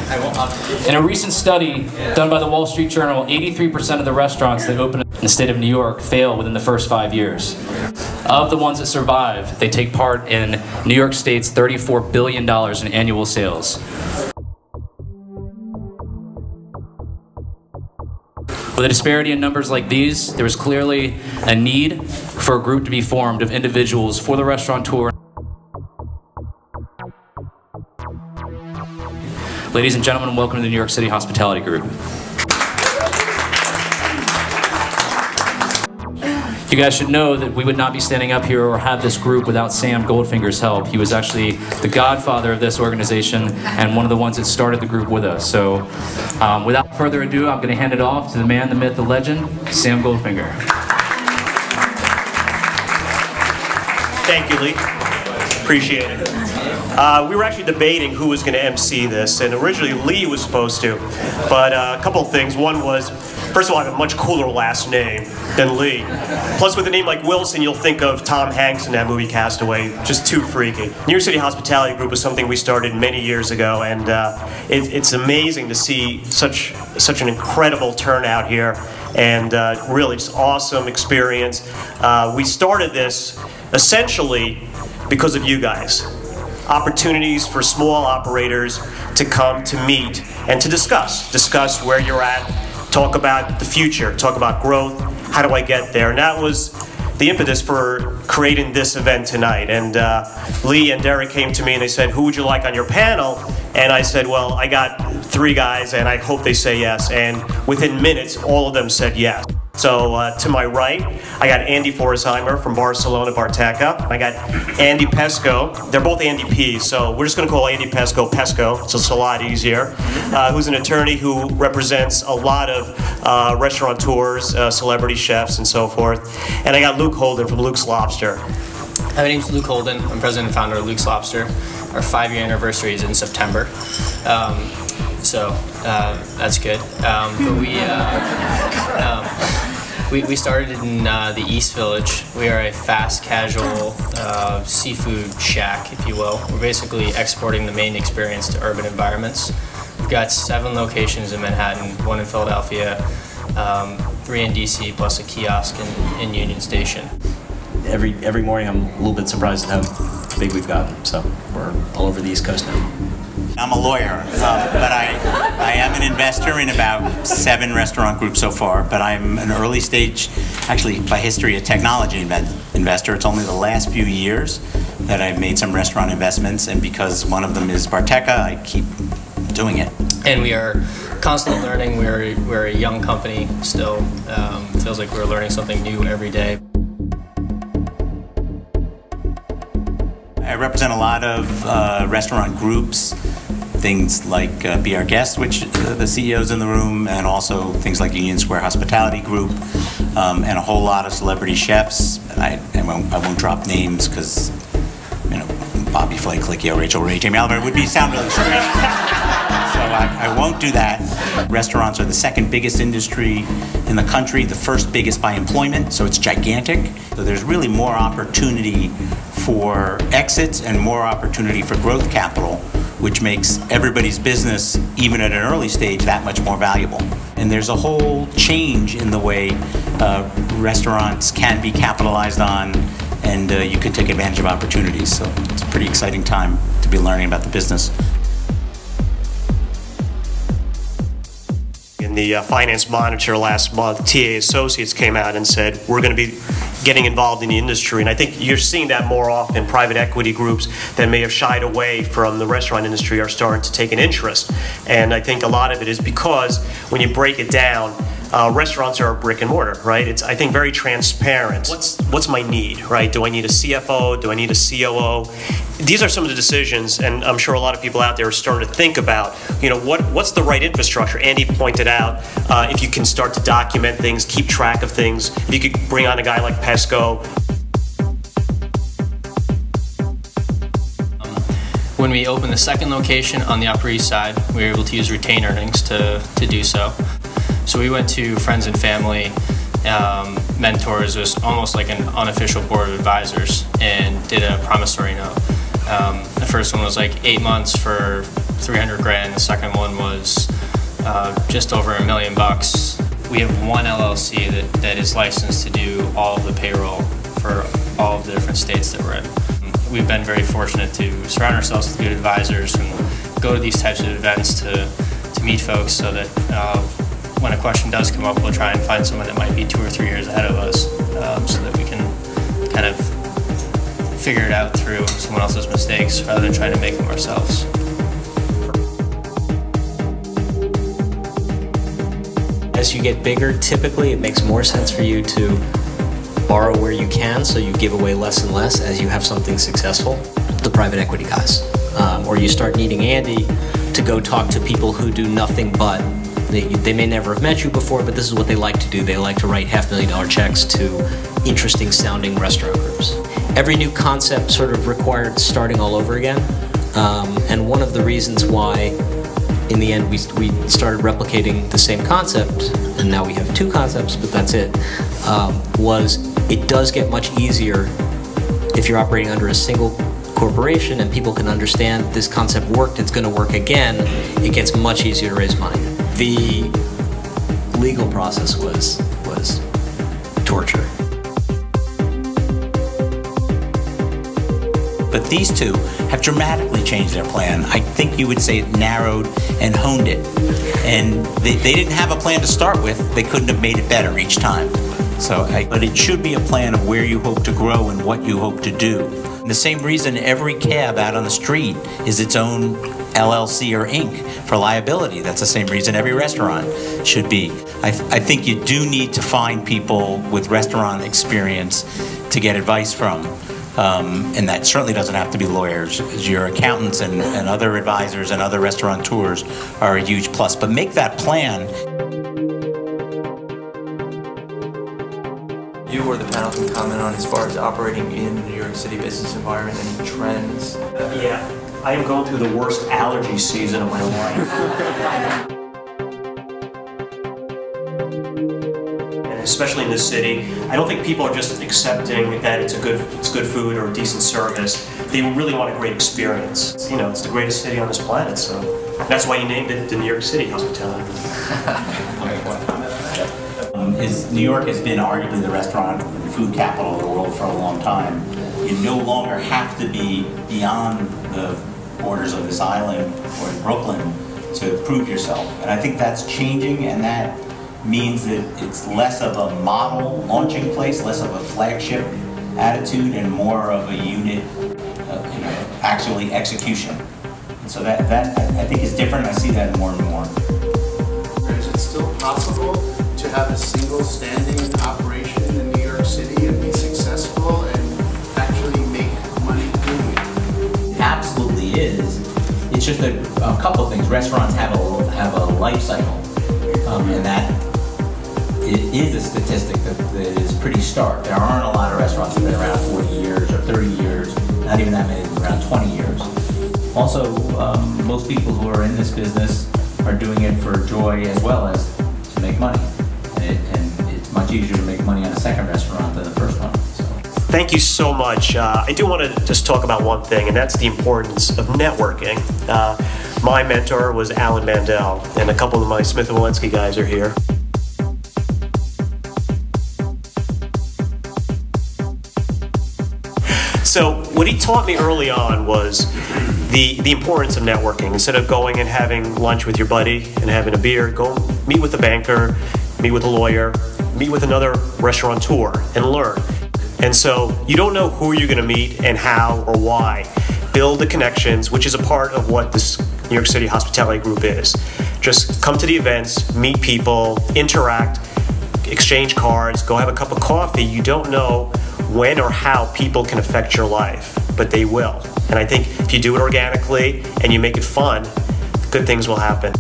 In a recent study done by the Wall Street Journal, 83% of the restaurants that open in the state of New York fail within the first 5 years. Of the ones that survive, they take part in New York State's $34 billion in annual sales. With a disparity in numbers like these, there is clearly a need for a group to be formed of individuals for the restaurateur. Ladies and gentlemen, welcome to the New York City Hospitality Group. You guys should know that we would not be standing up here or have this group without Sam Goldfinger's help. He was actually the godfather of this organization and one of the ones that started the group with us. So without further ado, I'm going to hand it off to the man, the myth, the legend, Sam Goldfinger. Thank you, Lee. Appreciate it. We were actually debating who was going to MC this, and originally Lee was supposed to, but a couple of things. One was, first of all, I have a much cooler last name than Lee. Plus, with a name like Wilson, you'll think of Tom Hanks in that movie Castaway. Just too freaky. New York City Hospitality Group was something we started many years ago, and it's amazing to see such an incredible turnout here, and really just awesome experience. We started this essentially because of you guys. Opportunities for small operators to come to meet and to discuss where you're at, talk about the future, talk about growth, how do I get there? And that was the impetus for creating this event tonight. And Lee and Derek came to me and they said, who would you like on your panel? And I said, well, I got 3 guys and I hope they say yes. And within minutes, all of them said yes. So to my right, I got Andy Pforzheimer from Barcelona, Barteca. I got Andy Peskoe. They're both Andy P's, so we're just going to call Andy Peskoe Peskoe, so it's a lot easier. Who's an attorney who represents a lot of restaurateurs, celebrity chefs, and so forth. And I got Luke Holden from Luke's Lobster. My name's Luke Holden. I'm president and founder of Luke's Lobster. Our 5-year anniversary is in September. So that's good. But we started in the East Village. We are a fast casual seafood shack, if you will. We're basically exporting the Maine experience to urban environments. We've got 7 locations in Manhattan, 1 in Philadelphia, 3 in DC, plus a kiosk in Union Station. Every morning I'm a little bit surprised at how big we've gotten, so we're all over the East Coast now. I'm a lawyer, but I am an investor in about 7 restaurant groups so far, but I'm an early stage, actually by history, a technology investor. It's only the last few years that I've made some restaurant investments, and because one of them is Barteca, I keep doing it. And we are constantly learning. We're a young company still. Feels like we're learning something new every day. I represent a lot of restaurant groups, things like Be Our Guest, which the CEO's in the room, and also things like Union Square Hospitality Group, and a whole lot of celebrity chefs. I won't drop names because, you know, Bobby Flay, Clicchio, Rachel Ray, Jamie Oliver would sound really strange. So I won't do that. Restaurants are the 2nd biggest industry in the country, the 1st biggest by employment, so it's gigantic. So there's really more opportunity for exits and more opportunity for growth capital, which makes everybody's business, even at an early stage, that much more valuable. And there's a whole change in the way restaurants can be capitalized on, and you can take advantage of opportunities. So it's a pretty exciting time to be learning about the business. In the Finance Monitor last month, TA Associates came out and said, we're going to be getting involved in the industry. And I think you're seeing that more often. Private equity groups that may have shied away from the restaurant industry are starting to take an interest. And I think a lot of it is because when you break it down, restaurants are brick and mortar, right? It's, I think, very transparent. What's my need, right? Do I need a CFO? Do I need a COO? These are some of the decisions, and I'm sure a lot of people out there are starting to think about, you know, what's the right infrastructure? Andy pointed out, if you can start to document things, keep track of things, if you could bring on a guy like Peskoe. When we opened the 2nd location on the Upper East Side, we were able to use retained earnings to do so. So we went to friends and family, mentors. It was almost like an unofficial board of advisors, and did a promissory note. The first one was like 8 months for 300 grand. The second one was just over $1 million. We have one LLC that is licensed to do all of the payroll for all of the different states that we're in. We've been very fortunate to surround ourselves with good advisors and go to these types of events to meet folks, so that when a question does come up, we'll try and find someone that might be 2 or 3 years ahead of us, so that we can kind of figure it out through someone else's mistakes rather than trying to make them ourselves. As you get bigger, typically it makes more sense for you to borrow where you can, so you give away less and less as you have something successful. The private equity guys. Or you start needing Andy to go talk to people who do nothing but, they may never have met you before, but this is what they like to do. They like to write $500,000 checks to interesting sounding restaurant groups. Every new concept sort of required starting all over again. And one of the reasons why in the end we started replicating the same concept, and now we have 2 concepts, but that's it, was it does get much easier if you're operating under a single corporation and people can understand this concept worked, it's going to work again. It gets much easier to raise money. The legal process was torture. But these two have dramatically changed their plan. I think you would say it narrowed and honed it. And they didn't have a plan to start with. They couldn't have made it better each time. But it should be a plan of where you hope to grow and what you hope to do. And the same reason every cab out on the street is its own LLC or Inc. for liability. That's the same reason every restaurant should be. I think you do need to find people with restaurant experience to get advice from. And that certainly doesn't have to be lawyers. Your accountants and other advisors and other restaurateurs are a huge plus. But make that plan. You or the panel can comment on as far as operating in the New York City business environment and trends. Yeah, I am going through the worst allergy season of my life. And especially in this city, I don't think people are just accepting that it's good food or decent service. They really want a great experience. You know, it's the greatest city on this planet, so that's why you named it the New York City Hospitality. New York has been arguably the restaurant and food capital of the world for a long time. You no longer have to be beyond the borders of this island or in Brooklyn to prove yourself. And I think that's changing, and that means that it's less of a model launching place, less of a flagship attitude, and more of a unit, actually execution. And so that I think is different. I see that more and more. Is it still possible to have a single standing operation in New York City and be successful and actually make money doing it? It absolutely is. It's just a couple of things. Restaurants have a life cycle, and that it is a statistic that is pretty stark. There aren't a lot of restaurants that have been around 40 years or 30 years, not even that many, around 20 years. Also, most people who are in this business are doing it for joy as well as to make money. And it's much easier to make money on a second restaurant than the first one. So. Thank you so much. I do want to just talk about one thing, and that's the importance of networking. My mentor was Alan Mandel, and a couple of my Smith & Wollensky guys are here. So what he taught me early on was the importance of networking. Instead of going and having lunch with your buddy and having a beer, go meet with a banker, meet with a lawyer, meet with another restaurateur and learn. And so you don't know who you're going to meet and how or why. Build the connections, which is a part of what this New York City Hospitality Group is. Just come to the events, meet people, interact, exchange cards, go have a cup of coffee. You don't know when or how people can affect your life, but they will. And I think if you do it organically and you make it fun, good things will happen.